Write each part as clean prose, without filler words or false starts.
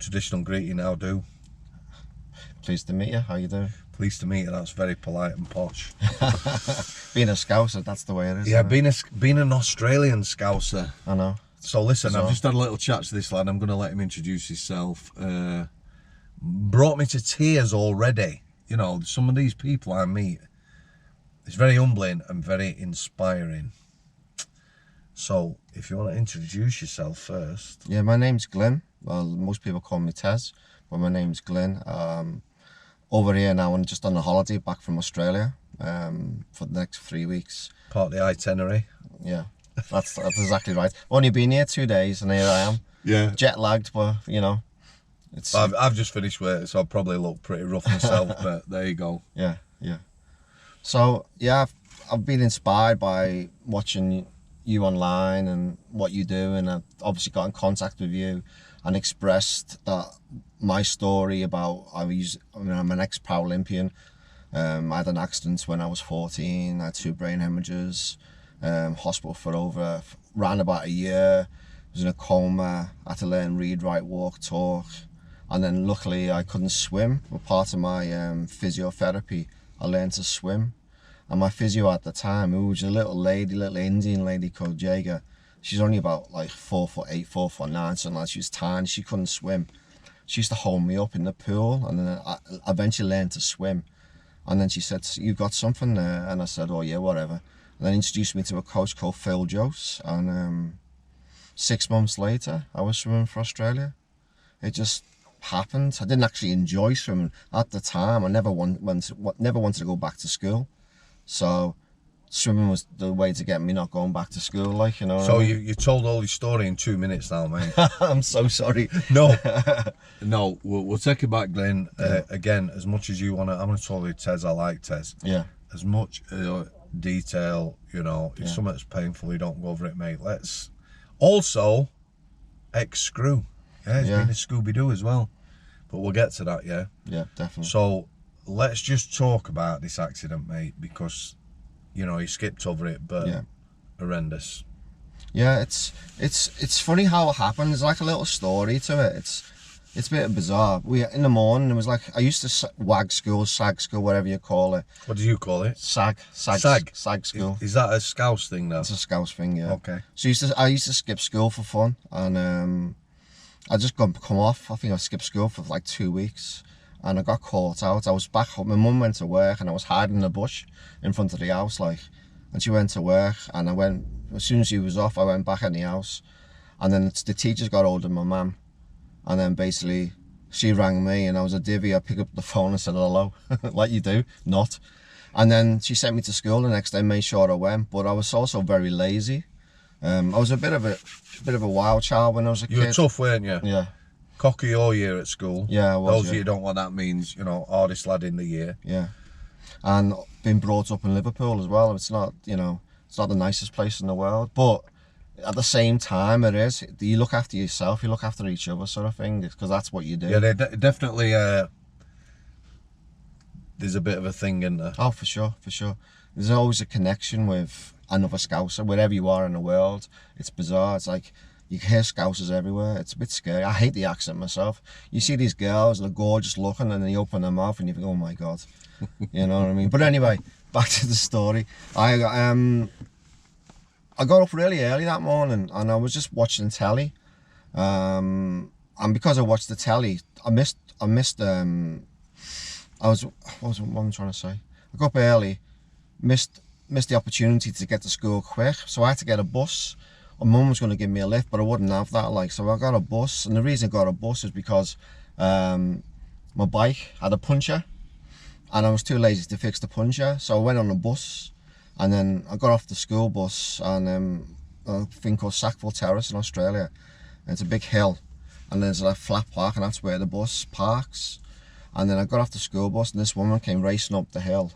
traditional greeting, how do? Pleased to meet you. How you doing? Pleased to meet you. That's very polite and posh. Being a Scouser, that's the way it is. Yeah, being an Australian Scouser. I know. So listen, So, I've just had a little chat to this lad. I'm going to let him introduce himself. Brought me to tears already. You know, some of these people I meet, it's very humbling and very inspiring. So, if you want to introduce yourself first. yeah, my name's Glenn. Well, most people call me Tez, but my name's Glenn. Over here now, I'm just on a holiday back from Australia for the next 3 weeks. Part of the itinerary. Yeah, that's exactly right. Only been here 2 days, and here I am. Yeah. Jet lagged, but you know, it's. I've just finished work, so I probably look pretty rough myself, but there you go. Yeah. So yeah, I've been inspired by watching you online and what you do, and I've obviously got in contact with you and expressed that my story about I'm an ex-Paralympian. I had an accident when I was 14. I had 2 brain hemorrhages. Hospital for around about a year. I was in a coma. I had to learn read, write, walk, talk, and then luckily I couldn't swim. But part of my physiotherapy, I learned to swim. And my physio at the time, who was a little Indian lady called Jaga, she's only about like 4'8", 4'9", something like that. She was tiny, she couldn't swim. She used to hold me up in the pool, and then I eventually learned to swim. And then she said, "You got something there?" And I said, "Oh yeah, whatever." And then introduced me to a coach called Phil Jose, and 6 months later, I was swimming for Australia. It just happened. I didn't actually enjoy swimming at the time. I never wanted to go back to school. So swimming was the way to get me not going back to school, like, you know. So you told all your story in 2 minutes now, mate. I'm so sorry. No, we'll take it back, Glenn. Again, as much as you want to, I'm going to tell you, Tez, I like Tez. Yeah. As much detail, you know, if something's painful, you don't go over it, mate. Let's also ex-screw. Yeah, he's been a Scooby-Doo as well. But we'll get to that, yeah? Yeah, definitely. So let's just talk about this accident, mate, because, you know, you skipped over it, but horrendous. Yeah, it's funny how it happened. There's like a little story to it. It's a bit bizarre. In the morning, it was like, I used to sag school, whatever you call it. What do you call it? Sag school. Is that a Scouse thing now? It's a Scouse thing, yeah. Okay. So I used to skip school for fun, and I just come off. I think I skipped school for like 2 weeks, and I got caught out. I was back home. My mum went to work, and I was hiding in a bush in front of the house, like. And she went to work, and as soon as she was off, I went back in the house, and then the teachers got hold of my mum. And then basically, she rang me, and I was a divvy. I picked up the phone and said hello, like you do, not. And then she sent me to school the next day, made sure I went. But I was also very lazy. I was a bit of a wild child when I was a kid. You were tough, weren't you? Yeah. Cocky all year at school. Yeah, I was. Those of you who don't know what that means, you know, hardest lad in the year. Yeah. And been brought up in Liverpool as well. It's not, you know, it's not the nicest place in the world, but at the same time, it is. You look after yourself, you look after each other, sort of thing, because that's what you do. Yeah, definitely. There's a bit of a thing in there. Oh, for sure. There's always a connection with another Scouser, wherever you are in the world. It's bizarre. It's like you hear Scousers everywhere. It's a bit scary. I hate the accent myself. You see these girls, they're gorgeous looking, and then they open their mouth, and you think, "Oh my God," you know what I mean? But anyway, back to the story. I got up really early that morning, and I was just watching telly, and because I watched the telly, what am I trying to say? I got up early, missed the opportunity to get to school quick, so I had to get a bus. My mum was going to give me a lift, but I wouldn't have that, like, so I got a bus. And the reason I got a bus is because my bike had a puncture, and I was too lazy to fix the puncture, so I went on a bus. And then I got off the school bus on a thing called Sackville Terrace in Australia. And it's a big hill, and there's a flat park, and that's where the bus parks. And then I got off the school bus, and this woman came racing up the hill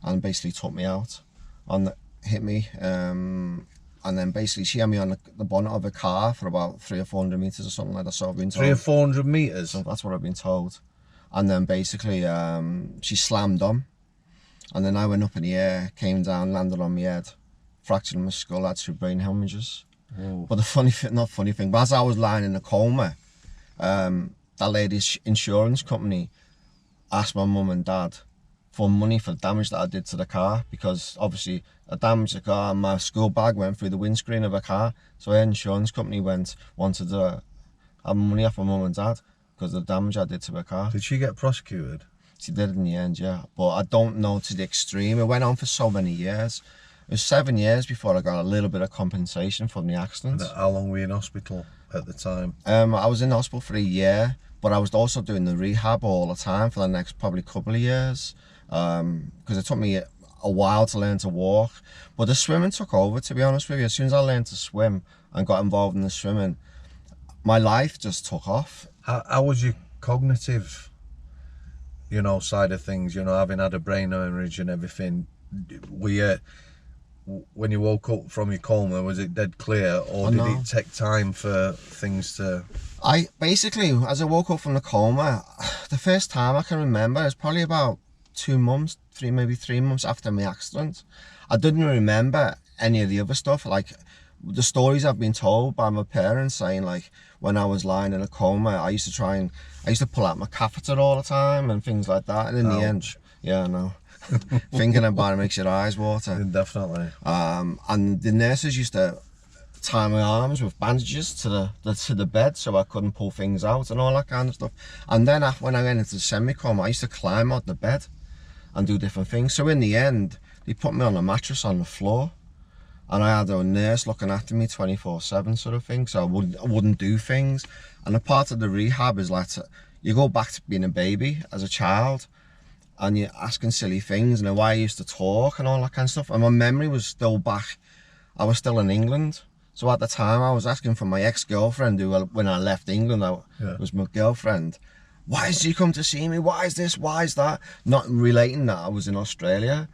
and basically took me out and hit me. And then basically she had me on the bonnet of a car for about 300 or 400 meters or something like that. So I've been told. 300 or 400 meters? So that's what I've been told. And then basically she slammed on. And then I went up in the air, came down, landed on my head, fractured my skull, had 2 brain hemorrhages. Whoa. But the funny thing, but as I was lying in a coma, that lady's insurance company asked my mum and dad for money for the damage that I did to the car, because obviously I damaged the car and my school bag went through the windscreen of a car. So her insurance company wanted to have money off my mum and dad because of the damage I did to her car. Did she get prosecuted? She did in the end, yeah. But I don't know to the extreme. It went on for so many years. It was 7 years before I got a little bit of compensation from the accident. And how long were you in hospital at the time? I was in hospital for a year, but I was also doing the rehab all the time for the next probably couple of years. Because it took me a while to learn to walk. But the swimming took over, to be honest with you. As soon as I learned to swim and got involved in the swimming, my life just took off. How was your cognitive, you know, side of things? You know, having had a brain hemorrhage and everything, when you woke up from your coma, was it dead clear, or did it take time for things to... I basically, as I woke up from the coma, the first time I can remember is probably about 2 months, maybe 3 months after my accident. I didn't remember any of the other stuff, like the stories I've been told by my parents, saying like when I was lying in a coma, I used to pull out my catheter all the time and things like that. And in the end, yeah, I know. Thinking about it makes your eyes water. Definitely. And the nurses used to tie my arms with bandages to the bed so I couldn't pull things out and all that kind of stuff. And then when I went into semi-coma, I used to climb out the bed and do different things. So in the end, they put me on a mattress on the floor, and I had a nurse looking after me 24/7 sort of thing, so I wouldn't do things. And a part of the rehab is like you go back to being a baby as a child, and you're asking silly things and the way I used to talk and all that kind of stuff. And my memory was still back. I was still in England. So at the time I was asking for my ex-girlfriend, who when I left England, was my girlfriend. Why did she come to see me? Why is this? Why is that? Not relating that I was in Australia.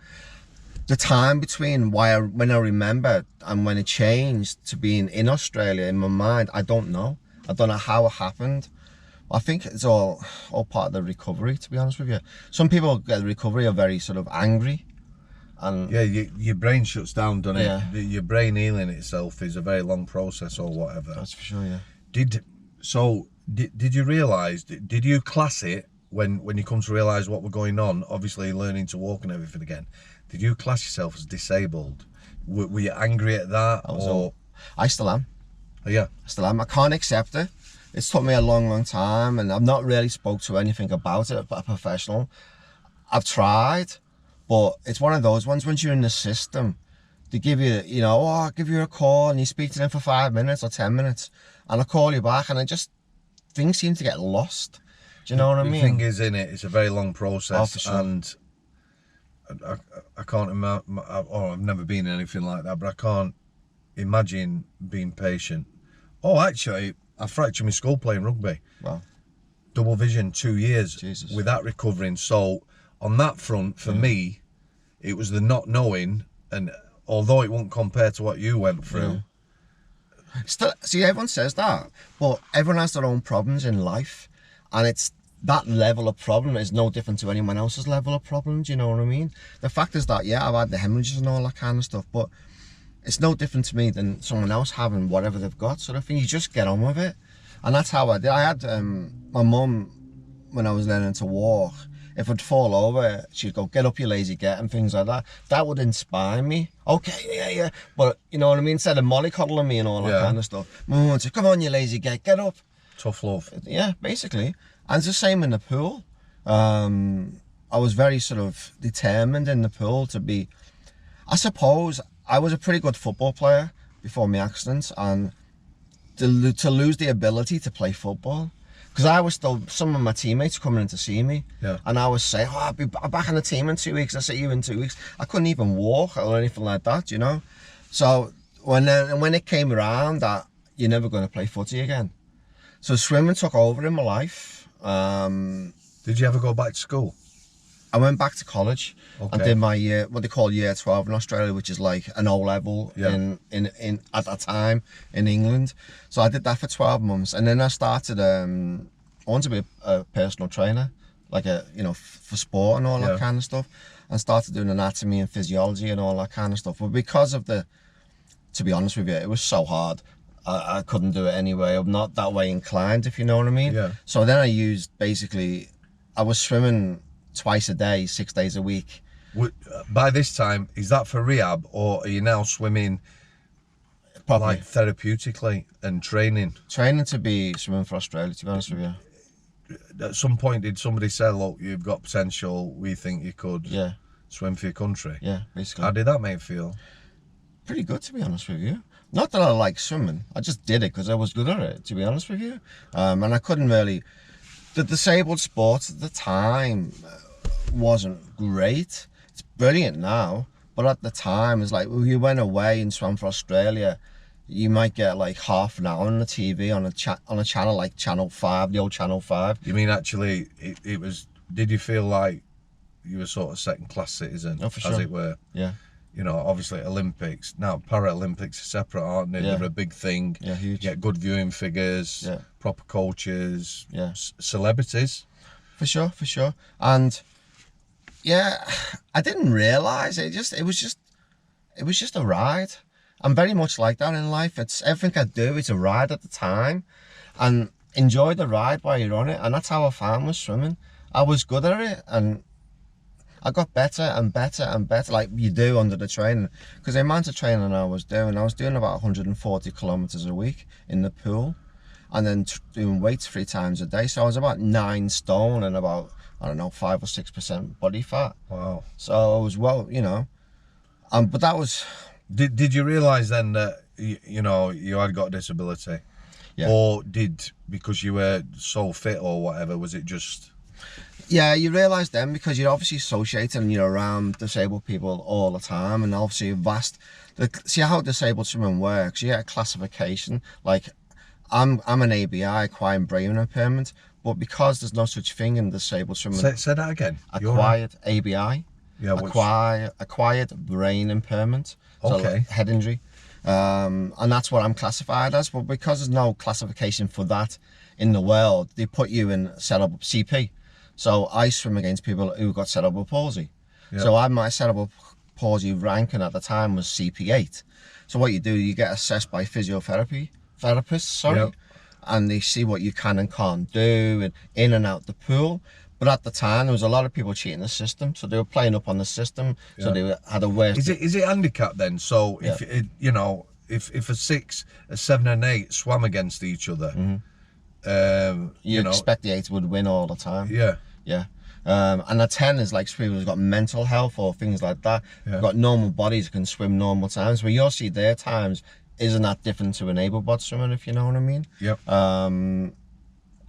The time between when I remembered and when it changed to being in Australia in my mind, I don't know. I don't know how it happened. I think it's all part of the recovery, to be honest with you. Some people get the recovery are very sort of angry. And yeah, your brain shuts down, doesn't it? Yeah. Your brain healing itself is a very long process or whatever. That's for sure, yeah. Did you realise, did you class it when you come to realise what was going on, obviously learning to walk and everything again, did you class yourself as disabled? Were you angry at that? I still am. Oh, yeah. I still am. I can't accept it. It's took me a long time, and I've not really spoke to anything about it, but a professional. I've tried, but it's one of those ones, once you're in the system, they give you, I'll give you a call and you speak to them for 5 minutes or 10 minutes and I call you back, and things seem to get lost. Do you know what I mean? The thing is, it's a very long process. Oh, for sure. And I can't imagine, I've never been in anything like that, but I can't imagine being patient. Oh, actually, I fractured my skull playing rugby. Wow. Double vision, 2 years. Jesus. Without recovering. So on that front, for me, it was the not knowing, and although it won't compare to what you went through. Still, see, everyone says that, but everyone has their own problems in life, and it's that level of problem is no different to anyone else's level of problems. You know what I mean? The fact is that, yeah, I've had the hemorrhages and all that kind of stuff, but it's no different to me than someone else having whatever they've got, sort of thing. You just get on with it. And that's how I did. I had my mum, when I was learning to walk, if I'd fall over, she'd go, "Get up, you lazy get," and things like that. That would inspire me. Okay, yeah. But, you know what I mean? Instead of mollycoddling me and all that kind of stuff, my mum would say, "Come on, you lazy get up." Tough love. Yeah, basically. And it's the same in the pool. I was very sort of determined in the pool to be, I suppose, I was a pretty good football player before my accident, and to lose the ability to play football, because I was still, some of my teammates coming in to see me, and I was saying, I'll be back in the team in 2 weeks, I'll see you in 2 weeks. I couldn't even walk or anything like that, you know. So when it came around that you're never going to play footy again, so swimming took over in my life. Did you ever go back to school? I went back to college and Okay. did my year, what they call year 12 in Australia, which is like an O level in at that time in England. So I did that for 12 months, and then I started. I wanted to be a personal trainer, like for sport and all that kind of stuff, and started doing anatomy and physiology and all that kind of stuff. But because of to be honest with you, it was so hard. I couldn't do it anyway. I'm not that way inclined, if you know what I mean. Yeah. So then I used, basically, I was swimming twice a day, 6 days a week. By this time, is that for rehab, or are you now swimming Properly. like therapeutically and training? Training to be swimming for Australia, to be honest with you. At some point, did somebody say, look, you've got potential, we think you could swim for your country? Yeah, basically. How did that make you feel? Pretty good, to be honest with you. Not that I like swimming, I just did it because I was good at it, to be honest with you. And I couldn't really... The disabled sports at the time wasn't great. It's brilliant now, but at the time, it's like, well, you went away and swam for Australia, you might get like half an hour on the TV on a channel like Channel 5, the old Channel 5. You mean actually, it was... Did you feel like you were sort of second-class citizen, Oh, for sure. as it were? Yeah. You know, obviously Olympics. Now, Paralympics are separate, aren't they? Yeah. They're a big thing. Yeah, huge. You get good viewing figures, proper coaches, celebrities. For sure, for sure. And yeah, I didn't realise it. It was just a ride. I'm very much like that in life. It's everything I do, it's a ride at the time. And enjoy the ride while you're on it. And that's how I found with swimming. I was good at it, and I got better and better and better, like you do under the training. Because the amount of training I was doing about 140 kilometers a week in the pool, and then doing weights 3 times a day. So I was about 9 stone and about, I don't know, 5 or 6% body fat. Wow. So I was, well, you know, but that was... Did you realise then that, you know, you had got a disability? Yeah. Or because you were so fit or whatever, was it just... Yeah, you realise then, because you're obviously associated and you're around disabled people all the time, and obviously see how disabled swimming works. You get a classification, like I'm an ABI, acquired brain impairment, but because there's no such thing in disabled swimming. Say that again. Acquired ABI. Yeah. Acquired brain impairment. So Okay. like head injury. And that's what I'm classified as, but because there's no classification for that in the world, they put you in cerebral CP. So I swim against people who got cerebral palsy. Yep. So my cerebral palsy ranking at the time was CP8. So what you do, you get assessed by therapists, Yep. and they see what you can and can't do, and in and out the pool. But at the time, there was a lot of people cheating the system, so they were playing up on the system. So they had a way. Is it handicapped then? So if you know, if a 6, a 7, and 8 swam against each other, you expect the 8 would win all the time. Yeah. Yeah. And a 10 is like people who've got mental health or things like that. Yeah. They've got normal bodies, can swim normal times. Where you'll see their times isn't that different to an able-bodied swimmer, if you know what I mean. Yep.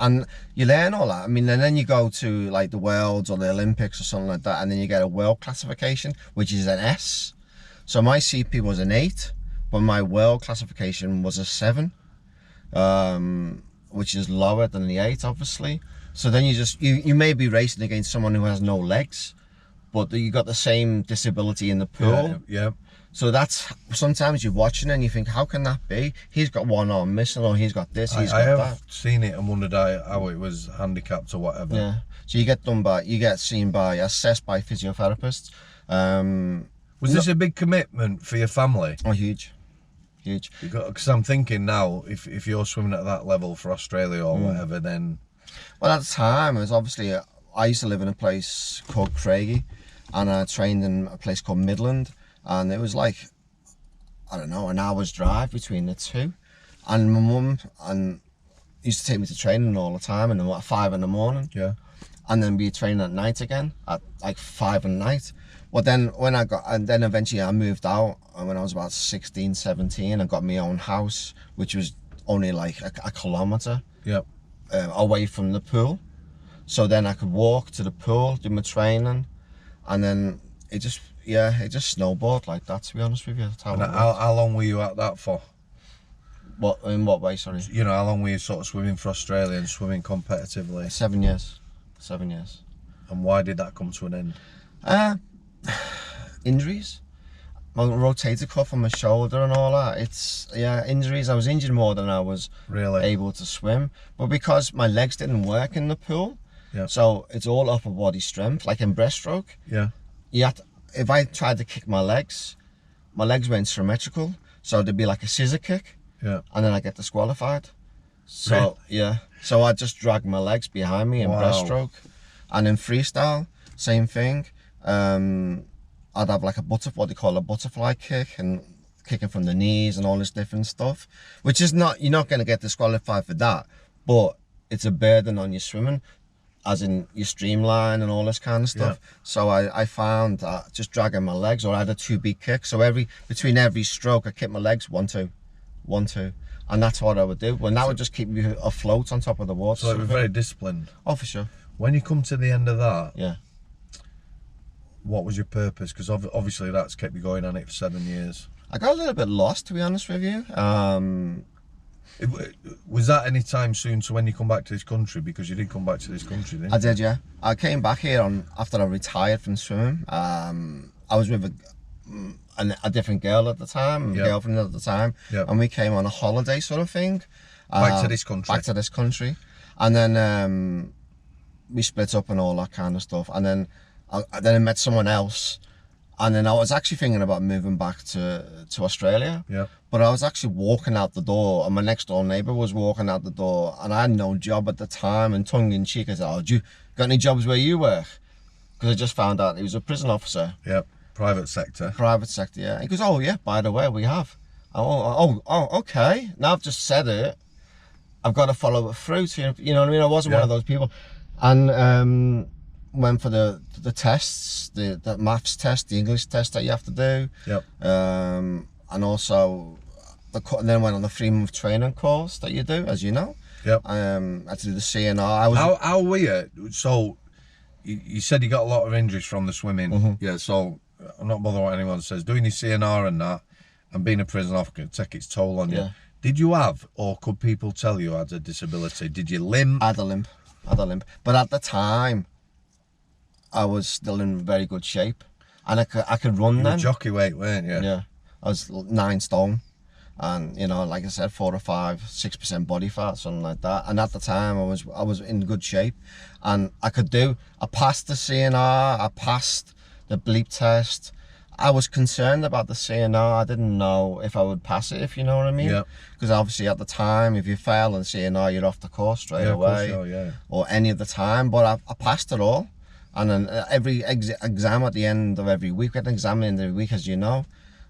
And you learn all that. I mean, and then you go to like the Worlds or the Olympics or something like that, and then you get a world classification, which is an S. So my CP was an 8, but my world classification was a 7, which is lower than the 8, obviously. So then you may be racing against someone who has no legs, but you got the same disability in the pool. Yeah. So that's, sometimes you're watching and you think, how can that be? He's got one arm missing, or he's got this, I have seen it and wondered how it was handicapped or whatever. Yeah. So you get assessed by physiotherapists. Was this a big commitment for your family? Oh, huge. Because I'm thinking now, if you're swimming at that level for Australia or whatever, then... Well, at the time, it was obviously, I used to live in a place called Craigie, and I trained in a place called Midland, and it was like, I don't know, an hour's drive between the two. And my mum used to take me to training all the time, and at 5 in the morning. Yeah. And then be training at night again, at like 5 at night. Well, then then eventually I moved out, and when I was about 16, 17, I got my own house, which was only like a kilometre. Yep. Away from the pool, so then I could walk to the pool, do my training, and then it just snowballed like that, to be honest with you. That's how how long were you at that for? What, in what way, sorry? You know, how long were you sort of swimming for Australia and swimming competitively? 7 years. 7 years. And why did that come to an end? Injuries. My rotator cuff on my shoulder and all that. Injuries. I was injured more than I was able to swim. But because my legs didn't work in the pool, so it's all upper body strength, like in breaststroke. Yeah. If I tried to kick my legs weren't symmetrical, so there'd be like a scissor kick. Yeah. and then I get disqualified. So Really? yeah, so I just drag my legs behind me in Wow. breaststroke, and in freestyle, same thing. I'd have like what they call a butterfly kick, and kicking from the knees and all this different stuff, which is not, you're not going to get disqualified for that, but it's a burden on your swimming, as in your streamline and all this kind of stuff. Yeah. So I found that just dragging my legs, or I had a 2-beat kick, so between every stroke I kick my legs 1 2 1 2, and that's what I would do, and that would just keep me afloat on top of the water. So it was very disciplined. Oh, for sure. When you come to the end of that, Yeah, what was your purpose? Because obviously that's kept you going on it for 7 years. I got a little bit lost, to be honest with you. Was that any time soon to when you come back to this country? Because you did come back to this country, didn't you? I did, yeah. I came back here after I retired from swimming. I was with a different girl at the time, Yep. girlfriend at the time, Yep. and we came on a holiday sort of thing. Back to this country. Back to this country. And then we split up and all that kind of stuff. And then I met someone else. And then I was actually thinking about moving back to Australia. Yeah. But I was actually walking out the door, and my next door neighbour was walking out the door, and I had no job at the time, and tongue in cheek I said, "Oh, do you got any jobs where you work?" Because I just found out he was a prison officer. Yeah. Private sector. Private sector, yeah. He goes, "Oh yeah, by the way, we have." Oh, okay. Now I've just said it, I've got to follow it through. So, you know what I mean? I wasn't one of those people. And went for the tests, the maths test, the English test that you have to do. Yep. And also, then went on the 3-month training course that you do, as you know. Yep. I had to do the CNR. How were you? So, you said you got a lot of injuries from the swimming. Mm-hmm. Yeah, so I'm not bothered what anyone says. Doing your CNR and that, and being a prison officer can take its toll on you. Yeah. Did you have, or could people tell you had a disability? Did you limp? I had a limp. But at the time, I was still in very good shape, and I could run You were then. jockey weight, weren't you? Yeah, I was 9 stone, and you know, like I said, 4 or 5, 6% body fat, something like that. And at the time, I was in good shape, and I passed the CNR, I passed the bleep test. I was concerned about the CNR. I didn't know if I would pass it, if you know what I mean. Yeah. Because obviously at the time, if you fail on CNR, you're off the course straight Yeah, of course away. you are, yeah. Or any of the time. But I passed it all. And then every exam at the end of every week, we had an exam in every week, as you know.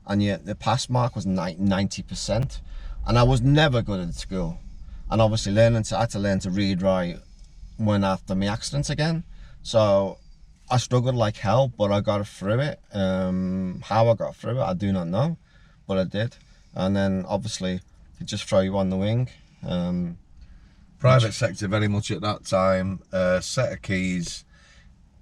And the pass mark was 90%. And I was never good at school. And obviously I had to learn to read, write when after my accident again. So I struggled like hell, but I got through it. How I got through it, I do not know, but I did. And then obviously they just throw you on the wing. Private sector very much at that time. Set of keys.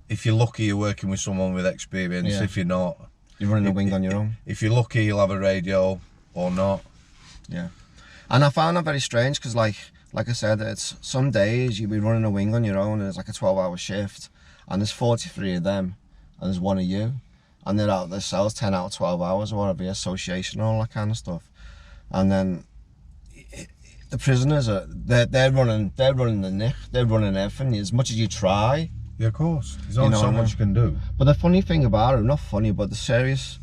If you're lucky, you're working with someone with experience. Yeah. If you're not, You're running the wing on your own. If you're lucky, you'll have a radio or not. Yeah. And I found that very strange because, like I said, it's some days you'll be running a wing on your own, and it's like a 12-hour shift, and there's 43 of them, and there's 1 of you, and they're out of their cells 10 out of 12 hours or whatever, association and all that kind of stuff. And then the prisoners they're running the nick, they're running everything. As much as you try. Yeah, of course. There's only so much you can do. But the funny thing about it, not funny, but the serious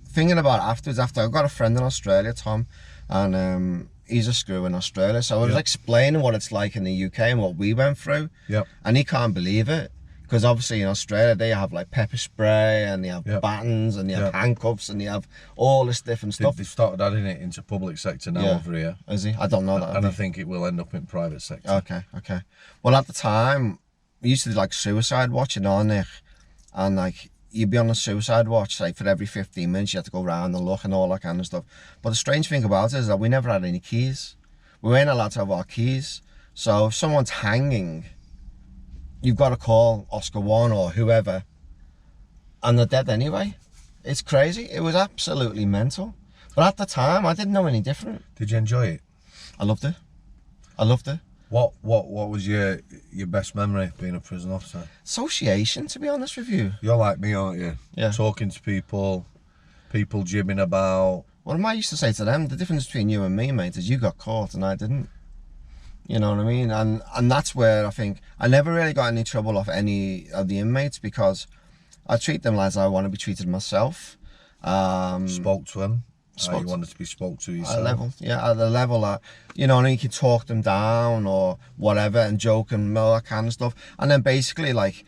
thinking about it afterwards, I've got a friend in Australia, Tom, and he's a screw in Australia. So I was explaining what it's like in the UK and what we went through. Yep. And he can't believe it. Because obviously in Australia they have like pepper spray, and they have batons, and they have handcuffs, and they have all this different stuff. They've started adding it into public sector now over here. Is he? I don't know that. And I think it will end up in private sector. Okay. Well, at the time, we used to do like suicide watching on it, and like you'd be on a suicide watch, like for every 15 minutes you had to go around and look and all that kind of stuff. But the strange thing about it is that we never had any keys. We weren't allowed to have our keys. So if someone's hanging, you've got to call Oscar 1 or whoever, and they're dead anyway. It's crazy. It was absolutely mental. But at the time, I didn't know any different. Did you enjoy it? I loved it. What was your best memory of being a prison officer? Association, to be honest with you. You're like me, aren't you? Yeah. Talking to people jibbing about. Well, I used to say to them, the difference between you and me, mate, is you got caught and I didn't. You know what I mean? And that's where I think I never really got any trouble off any of the inmates, because I treat them as I want to be treated myself. Spoke to them. how you wanted to be spoke to yourself. At a level, yeah, at a level that, you know, and you can talk them down or whatever and joke and all that kind of stuff. And then basically, like,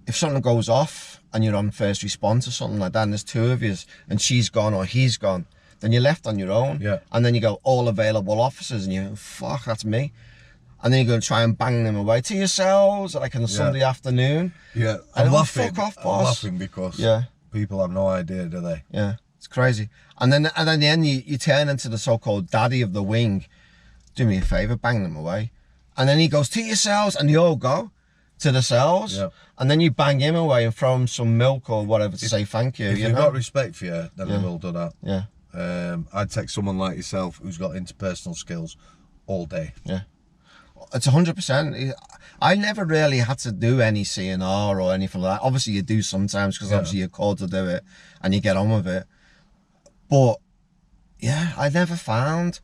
if something goes off and you're on first response or something like that, and there's two of you, and she's gone or he's gone, then you're left on your own. Yeah. And then you go, all available officers, and you go, fuck, that's me. And then you're going to try and bang them away to yourselves, like on a Sunday afternoon. Yeah, And I'm they're laughing. like, fuck off, I'm boss. laughing because Yeah. people have no idea, do they? Yeah, it's crazy. And then in the end, you turn into the so-called daddy of the wing. Do me a favour, bang them away. And then he goes, to yourselves, and they all go to the cells. Yeah. And then you bang him away and throw him some milk or whatever to say thank you. If you you've know? got respect for you, then Yeah. I will do that. Yeah, I'd take someone like yourself who's got interpersonal skills all day. yeah. It's 100%. I never really had to do any CNR or anything like that. Obviously, you do sometimes because obviously you're called to do it and you get on with it. But yeah, I never found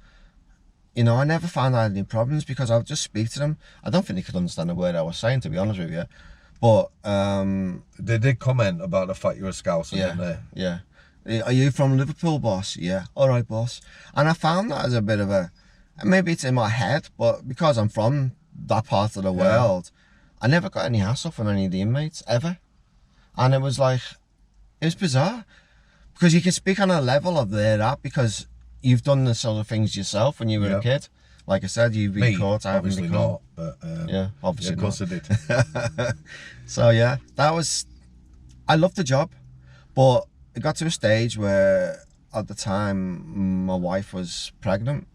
I had any problems because I would just speak to them. I don't think they could understand a word I was saying, to be honest with you. But They did comment about the fact you were a Scouser, yeah, didn't they? yeah. Are you from Liverpool, boss? Yeah. All right, boss. And I found that as a bit of a, maybe it's in my head, but because I'm from that part of the world, I never got any hassle from any of the inmates ever. And it was like, it was bizarre because you can speak on a level of their app because you've done the sort of things yourself when you were a kid. Like I said, you've been caught. I haven't been caught. Not, but yeah, obviously. of course I did. So yeah, I loved the job, but it got to a stage where at the time my wife was pregnant.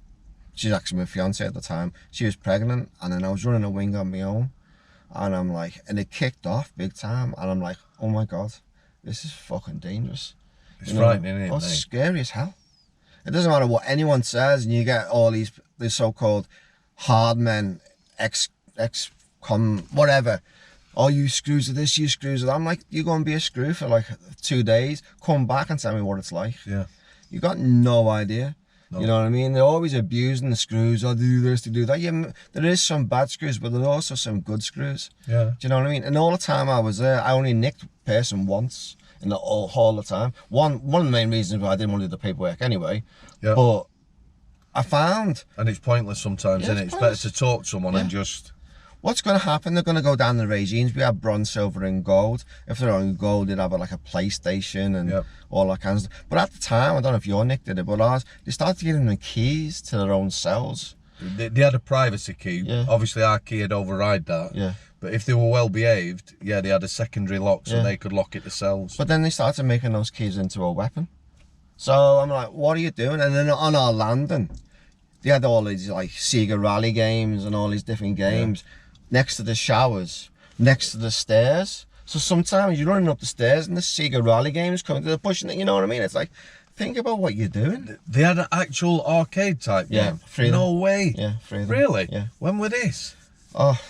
She's actually my fiance at the time. She was pregnant, and then I was running a wing on my own, and I'm like, and it kicked off big time, and I'm like, oh my god, this is fucking dangerous. It's frightening, isn't it? It's scary as hell. It doesn't matter what anyone says, and you get all these so-called hard men, whatever. Oh, you screws of this, you screws of that. I'm like, you go and be a screw for like 2 days, come back and tell me what it's like. Yeah. You got no idea. No. You know what I mean? They're always abusing the screws. Oh, they do this, they do that. Yeah, there is some bad screws, but there's also some good screws. Yeah. Do you know what I mean? And all the time I was there, I only nicked a person once in the whole of the time. One of the main reasons why I didn't want to do the paperwork anyway. Yeah. But I found... And it's pointless sometimes, isn't it? It's better to talk to someone and just... What's going to happen? They're going to go down the regimes. We have bronze, silver and gold. If they're on gold, they'd have like a PlayStation and all that kind of stuff. But at the time, I don't know if your Nick did it, but ours, they started giving them keys to their own cells. They had a privacy key. Yeah. Obviously, our key had override that. Yeah. But if they were well behaved, they had a secondary lock so they could lock it themselves. But then they started making those keys into a weapon. So I'm like, what are you doing? And then on our landing, they had all these like Sega Rally games and all these different games next to the showers, next to the stairs. So sometimes you're running up the stairs and the Sega Rally games coming to the pushing it, you know what I mean? It's like, think about what you're doing. They had an actual arcade type game? No way. Yeah, free. Really? Yeah. When were this? Oh,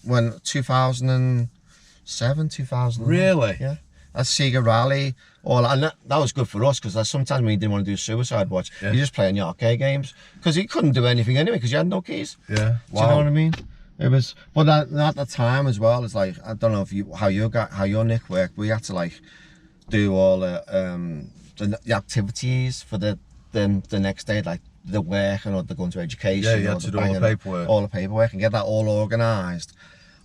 when 2007, 2000. Really? Yeah. That's Sega Rally. And that was good for us because sometimes when you didn't want to do suicide watch, you just play on your arcade games because you couldn't do anything anyway because you had no keys. Yeah. Wow. Do you know what I mean? It was, but at the time as well, it's like, I don't know if how your Nick worked, but we had to like do all the activities for the next day, like the work and they're going to education. Yeah, you had to do all the paperwork. All the paperwork and get that all organised.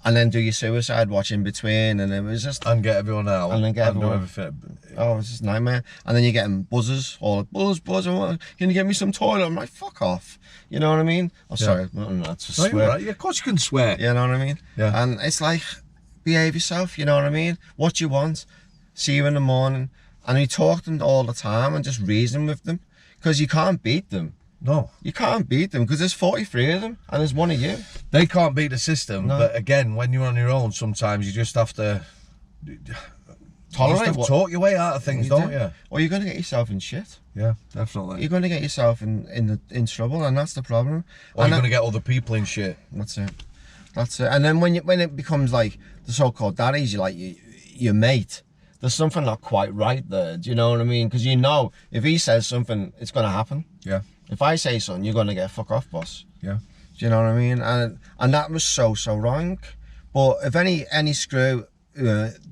And then do your suicide watch in between, and it was just... And get everyone out. And then get everyone... everything. Oh, it was just a nightmare. And then you're getting buzzers, all like, buzz, can you get me some toilet? I'm like, fuck off. You know what I mean? Oh, sorry, that's a swear. No, you're right. Yeah, of course you can swear. You know what I mean? Yeah. And it's like, behave yourself, you know what I mean? What you want, see you in the morning. And you talk to them all the time and just reason with them. Because you can't beat them. No. You can't beat them because there's 43 of them and there's one of you. They can't beat the system, but again, when you're on your own, sometimes you just have to tolerate. Talk your way out of things, don't you? Or you're going to get yourself in shit. Yeah, definitely. You're going to get yourself in trouble, and that's the problem. Or you're going to get other people in shit. That's it. That's it. And then when it becomes like the so-called daddies, you like your mate. There's something not quite right there. Do you know what I mean? Because you know if he says something, it's going to happen. Yeah. If I say something, you're going to get fuck off, boss. Yeah. Do you know what I mean? And that was so wrong. But if any screw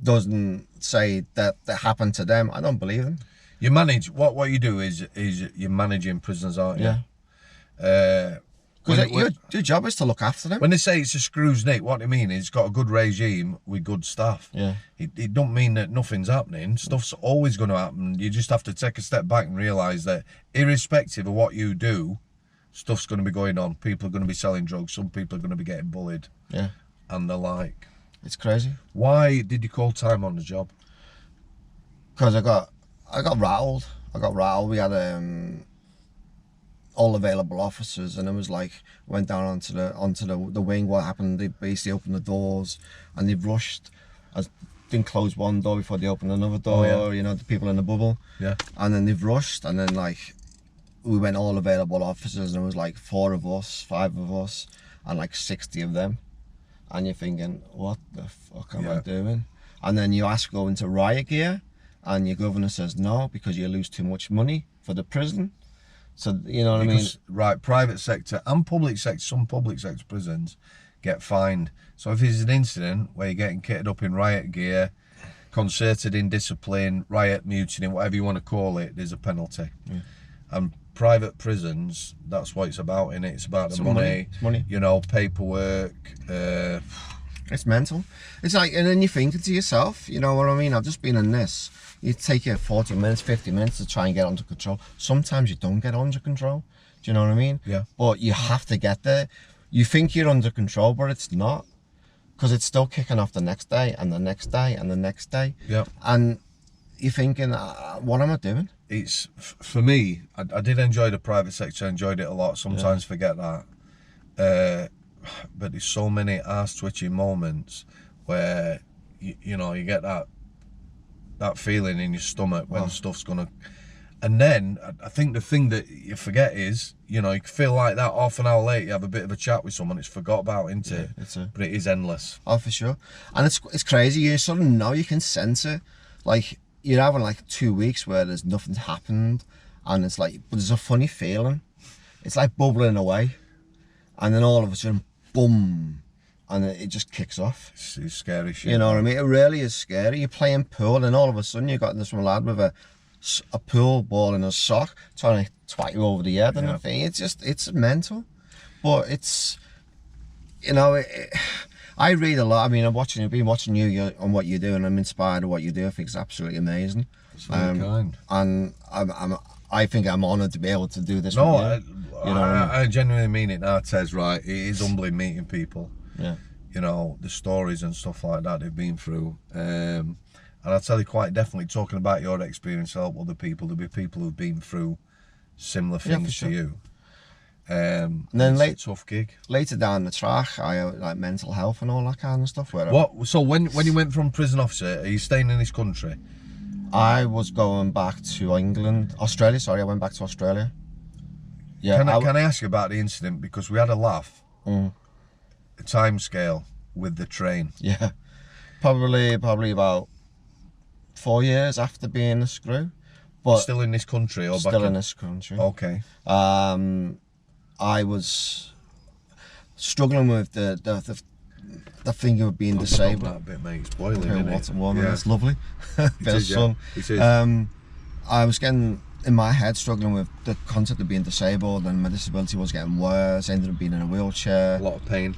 doesn't say that happened to them, I don't believe them. You manage, what you do is you're managing prisoners, aren't you? Yeah. Because your job is to look after them. When they say it's a screws Nick, what they mean is it's got a good regime with good staff. Yeah. It don't mean that nothing's happening. Stuff's always going to happen. You just have to take a step back and realise that irrespective of what you do, stuff's going to be going on. People are going to be selling drugs. Some people are going to be getting bullied. Yeah. And the like. It's crazy. Why did you call time on the job? Because I got rattled. We had all available officers, and it was like went down onto the wing. What happened? They basically opened the doors, and they rushed. I didn't close one door before they opened another door. Oh, yeah. You know, the people in the bubble. Yeah. And then they've rushed, and then like we went all available officers, and it was like 4 of us, 5 of us, and like 60 of them. And you're thinking, what the fuck am I doing? And then you ask to go into riot gear, and your governor says no because you lose too much money for the prison. So, you know what I mean? Right, private sector and public sector, some public sector prisons get fined. So if there's an incident where you're getting kitted up in riot gear, concerted indiscipline, riot, mutiny, whatever you want to call it, there's a penalty. Yeah. And private prisons, that's what it's about, innit? It's about the money, It's money. You know, paperwork. It's mental. It's like, and then you're thinking to yourself, you know what I mean? I've just been in this. You take you 40 minutes, 50 minutes to try and get under control. Sometimes you don't get under control. Do you know what I mean? Yeah. But you have to get there. You think you're under control, but it's not. Because it's still kicking off the next day, and the next day, and the next day. Yeah. And you're thinking, what am I doing? It's, for me, I did enjoy the private sector, I enjoyed it a lot. Sometimes forget that. But there's so many arse-twitching moments where, you know, you get that feeling in your stomach when stuff's gonna, and then I think the thing that you forget is, you know, you feel like that half an hour later you have a bit of a chat with someone, it's forgot about, isn't it? But it is endless. Oh, for sure. And it's crazy. You sort of know, you can sense it. Like you're having like 2 weeks where there's nothing happened, and it's like, but there's a funny feeling. It's like bubbling away, and then all of a sudden, boom. And it just kicks off. It's scary shit. You know what I mean? It really is scary. You're playing pool, and all of a sudden you got this one lad with a pool ball in a sock trying to twat you over the head and everything. It's mental. But it's, you know, I read a lot. I mean, I've been watching you on what you do, and I'm inspired by what you do. I think it's absolutely amazing. It's very kind. And I think I'm honoured to be able to do this. No, with you. I genuinely mean it now, Tez, right? It is humbling meeting people. Yeah. You know, the stories and stuff like that they've been through. And I'll tell you quite definitely, talking about your experience to help other people, there'll be people who've been through similar things to you. And then it's a tough gig. Later down the track, I like mental health and all that kind of stuff. So when you went from prison officer, are you staying in this country? I was going back to Australia, sorry, I went back to Australia. Yeah. Can I ask you about the incident? Because we had a laugh. A time scale with the train. Yeah, probably about 4 years after being a screw, but still in this country or still in this country. Okay. I was struggling with the thing of being disabled. That bit, mate. It's boiling, isn't it? Warm, yeah. It's lovely. Bit of sun. It is. I was getting in my head struggling with the concept of being disabled, and my disability was getting worse. I ended up being in a wheelchair. A lot of pain.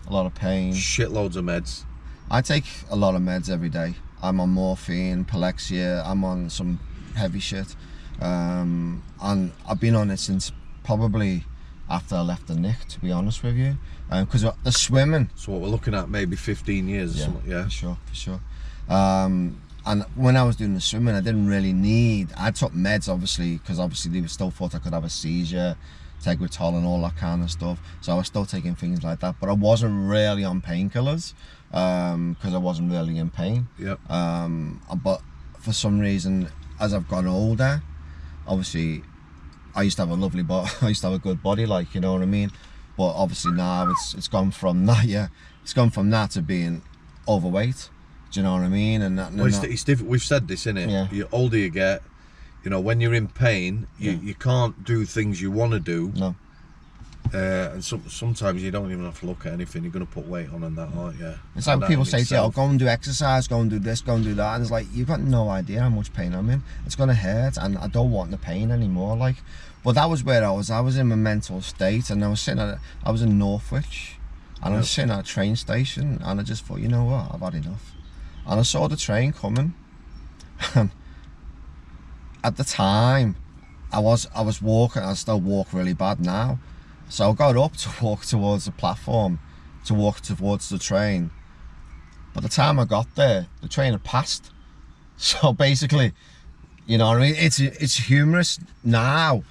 Shitloads of meds. I take a lot of meds every day. I'm on morphine, Palexia, I'm on some heavy shit. And I've been on it since probably after I left the Nick, to be honest with you. Because the swimming. So what we're looking at, maybe 15 years or something, yeah? For sure. And when I was doing the swimming, I didn't really need, I took meds obviously, because obviously they still thought I could have a seizure, Tegretol and all that kind of stuff. So I was still taking things like that, but I wasn't really on painkillers, because I wasn't really in pain. Yep. But for some reason, as I've gotten older, obviously, I used to have a lovely body, I used to have a good body, like, you know what I mean? But obviously now it's gone from that, it's gone from that to being overweight. Do you know what I mean? And it's different. We've said this, innit? Yeah. The older you get, you know, when you're in pain, you can't do things you want to do. No. And sometimes you don't even have to look at anything. You're going to put weight on and that, aren't you? It's like when people say to you, oh, go and do exercise, go and do this, go and do that. And it's like, you've got no idea how much pain I'm in. It's going to hurt, and I don't want the pain anymore. Like, but that was where I was. I was in my mental state, and I was in Northwich, and I was sitting at a train station, and I just thought, you know what, I've had enough. And I saw the train coming. At the time, I was walking. I still walk really bad now. So I got up to walk towards the platform, to walk towards the train. By the time I got there, the train had passed. So basically, you know what I mean? It's humorous now,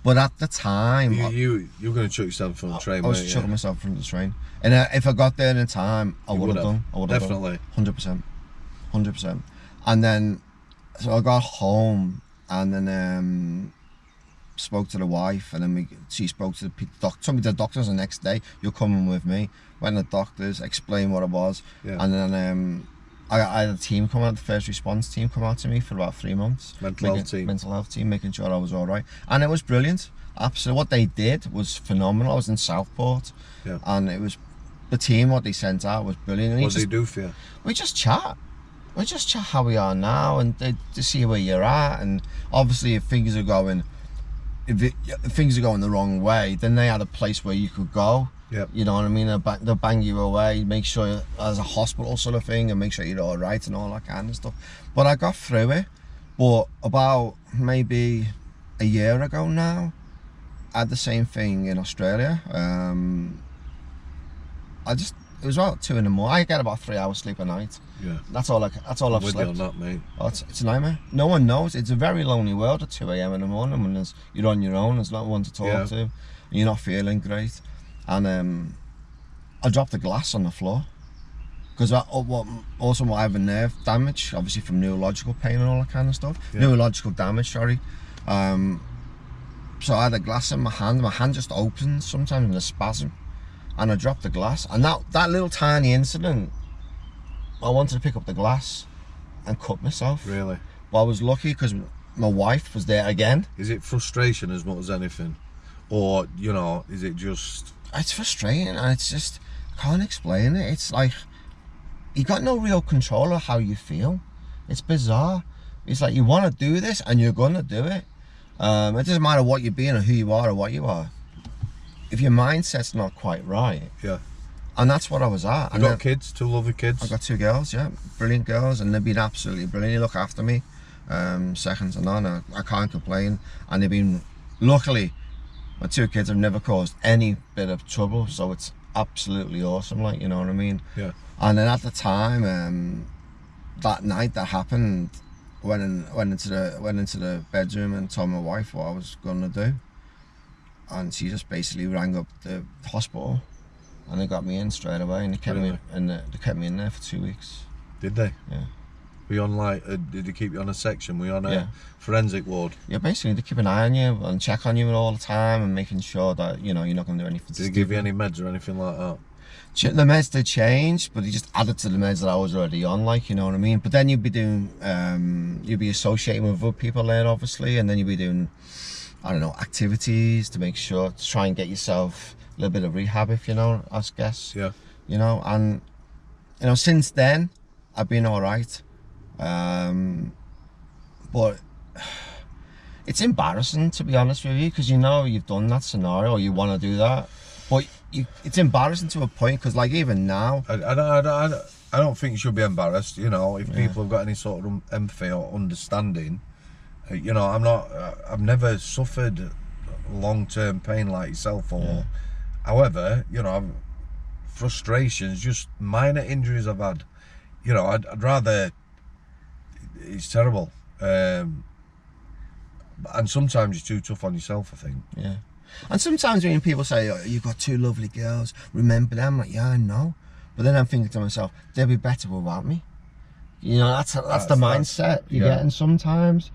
but at the time... You were going to chuck yourself from the train, I was chucking myself from the train. And if I got there in time, I would have done. I would have definitely. 100%. 100%. And then, so I got home, and then... spoke to the wife, and then she spoke to the doctor. Took me to the doctors the next day. You're coming with me. Went to the doctors, explained what it was, and then I had a team come out, the first response team come out to me for about 3 months. Mental health team, making sure I was all right, and it was brilliant. Absolutely, what they did was phenomenal. I was in Southport, and it was the team. What they sent out was brilliant. And what did they do for you? We just chat. We just chat how we are now, and to see where you're at, and obviously if things are going. If things are going the wrong way, then they had a place where you could go. Yep. You know what I mean? They'll bang you away, make sure as a hospital sort of thing, and make sure you're all right and all that kind of stuff. But I got through it. But about maybe a year ago now, I had the same thing in Australia. It was about 2 in the morning. I get about 3 hours sleep a night. Yeah. That's all I've slept. With you on that, mate. Oh, it's a nightmare. No one knows. It's a very lonely world at 2 a.m. in the morning when you're on your own. There's no one to talk to. And you're not feeling great. And I dropped a glass on the floor because I have a nerve damage, obviously from neurological pain and all that kind of stuff. Yeah. Neurological damage, sorry. So I had a glass in my hand. My hand just opens sometimes in a spasm. And I dropped the glass, and that little tiny incident, I wanted to pick up the glass and cut myself. Really? But I was lucky because my wife was there again. Is it frustration as much as anything? Or, you know, is it just... It's frustrating, and it's just, I can't explain it. It's like, you got no real control of how you feel. It's bizarre. It's like you want to do this, and you're going to do it. It doesn't matter what you're being or who you are or what you are. If your mindset's not quite right, and that's what I was at. You got kids, 2 lovely kids? I've got 2 girls, brilliant girls, and they've been absolutely brilliant. They look after me, seconds to none. I can't complain, and they've been, luckily, my 2 kids have never caused any bit of trouble, so it's absolutely awesome, like, you know what I mean? Yeah. And then at the time, that night that happened, went into the bedroom and told my wife what I was gonna do. And she just basically rang up the hospital, and they got me in straight away, and they kept me in there for 2 weeks. Did they? Yeah. Were you on did they keep you on a section? Were you on a forensic ward? Yeah, basically they keep an eye on you and check on you all the time, and making sure that you're not going to do anything. Did they give you any meds or anything like that? The meds they changed, but they just added to the meds that I was already on, like, you know what I mean. But then you'd be doing, you'd be associating with other people there, obviously, and then you'd be doing, I don't know, activities to make sure to try and get yourself a little bit of rehab, if you know, I guess. Yeah. You know, and you know, since then I've been all right, but it's embarrassing, to be honest with you, because you know you've done that scenario, or you want to do that, but it's embarrassing to a point, because like even now, I don't think you should be embarrassed. You know, if people have got any sort of empathy or understanding. You know, I've never suffered long-term pain like yourself, or however, you know, frustrations, just minor injuries I've had. You know, I'd rather, it's terrible. And sometimes you're too tough on yourself, I think. Yeah. And sometimes when people say, oh, you've got 2 lovely girls, remember them? I'm like, yeah, I know. But then I'm thinking to myself, they'll be better without me. You know, that's the mindset you're getting sometimes.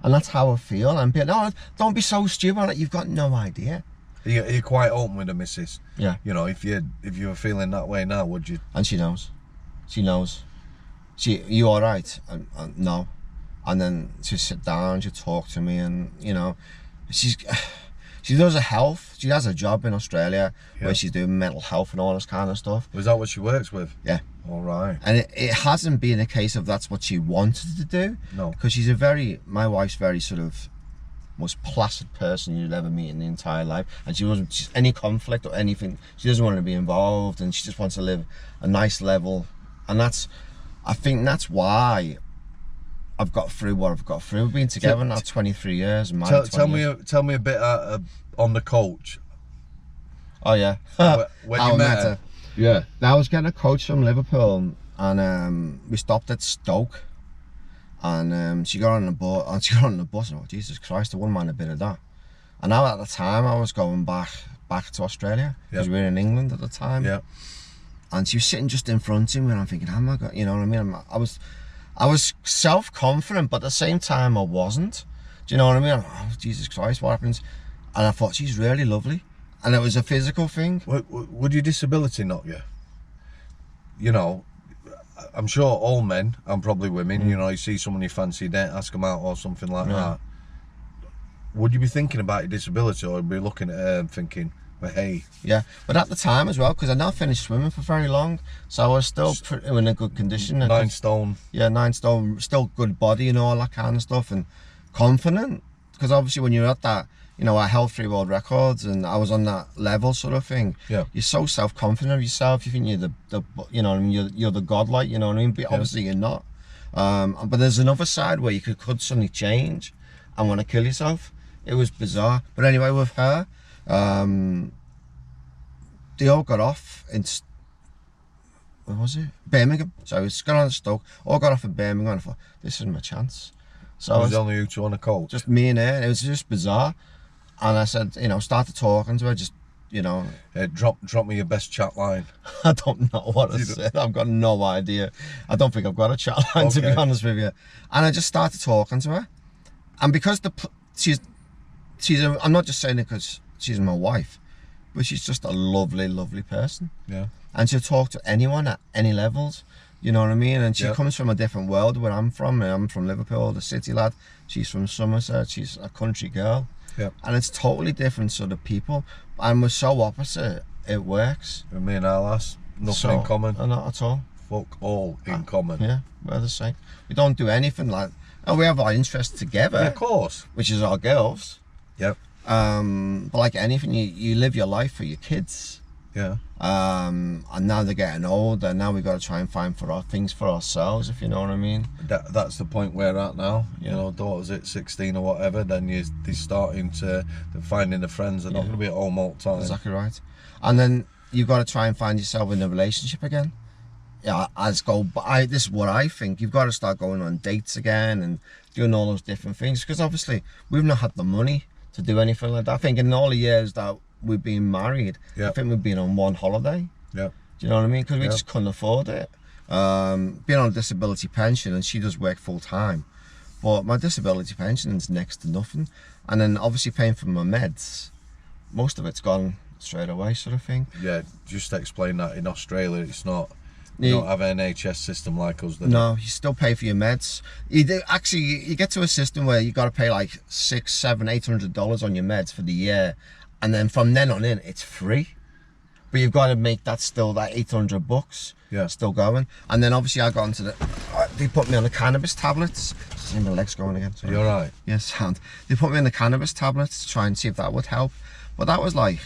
And that's how I feel. And people, no, don't be so stupid. Like, you've got no idea. You're quite open with the missus. Yeah. You know, if you were feeling that way now, would you? And she knows. She knows. You all right? And no. And then she sit down, she talk to me, and you know, She does her health. She has a job in Australia Yeah. where she's doing mental health and all this kind of stuff. Was that what she works with? Yeah. All right. And it hasn't been a case of that's what she wanted to do. No. Because my wife's very sort of most placid person you'd ever meet in the entire life. And she wasn't, just any conflict or anything, she doesn't want to be involved, and she just wants to live a nice level. And I think that's why I've got through what I've got through. We've been together now 23 years. And Tell me a bit on the coach. Oh yeah. When How you I met her. her. Yeah. Now I was getting a coach from Liverpool, and we stopped at Stoke, and she got on the bus. And she got on the bus, and Jesus Christ, I wouldn't mind a bit of that. And now at the time, I was going back to Australia because we were in England at the time. Yeah. And she was sitting just in front of me, and I'm thinking, oh my God, you know what I mean? I was self-confident, but at the same time, I wasn't. Do you know what I mean? Oh, Jesus Christ, what happens? And I thought, she's really lovely. And it was a physical thing. Would your disability knock you? You know, I'm sure all men, and probably women, you know, you see someone you fancy, don't ask them out or something like that. Would you be thinking about your disability, or be looking at her and thinking, well, hey? Yeah, but at the time as well, because I not finished swimming for very long, so I was still in a good condition. 9 stone. Yeah, 9 stone, still good body and all that kind of stuff, and confident. Because obviously when you're at that, you know, I held 3 world records, and I was on that level sort of thing. Yeah. You're so self-confident of yourself. You think you're the you know what I mean, you're the godlike, you know what I mean? But obviously you're not. But there's another side where you could suddenly change and want to kill yourself. It was bizarre. But anyway, with her, they all got off in, where was it? Birmingham. So it's got on Stoke, all got off in Birmingham, and I thought, this is my chance. So it was only you two on a coach? Just me and her, and it was just bizarre. And I said, you know, started talking to her, just, you know. Drop me your best chat line. I don't know what I said. I've got no idea. I don't think I've got a chat line, to be honest with you. And I just started talking to her. And because I'm not just saying it because she's my wife, but she's just a lovely, lovely person. Yeah. And she'll talk to anyone at any levels. You know what I mean? And she comes from a different world where I'm from. I'm from Liverpool, the city lad. She's from Somerset. She's a country girl. Yeah. And it's totally different sort of people. And we're so opposite, it works. And me and our lass, nothing in common. Not at all. Fuck all in common. Yeah, we're the same. We don't do anything like... Oh, we have our interests together. Yeah, of course. Which is our girls. Yep. But like anything, you live your life for your kids. Yeah. And now they're getting older. Now we've got to try and find things for ourselves, if you know what I mean. That's the point we're at now. You know, daughters at 16 or whatever, then they're starting to, they're finding the friends. They're not going to be at home all the time. Exactly right. And then you've got to try and find yourself in a relationship again. Yeah, this is what I think. You've got to start going on dates again and doing all those different things, because obviously we've not had the money to do anything like that. I think in all the years that we've been married, I think we've been on one holiday. Yeah. Do you know what I mean? Because we just couldn't afford it. Being on a disability pension, and she does work full time, but my disability pension is next to nothing. And then obviously paying for my meds, most of it's gone straight away, sort of thing. Yeah, just explain that in Australia, it's not. You don't have an NHS system like us. No, you still pay for your meds. You get to a system where you got to pay like $600, $700, $800 on your meds for the year, and then from then on in, it's free. But you've got to make that still that $800 still going. And then obviously I got into they put me on the cannabis tablets. See my legs going again. Sorry. You're right. Yes, and they put me on the cannabis tablets to try and see if that would help. But that was like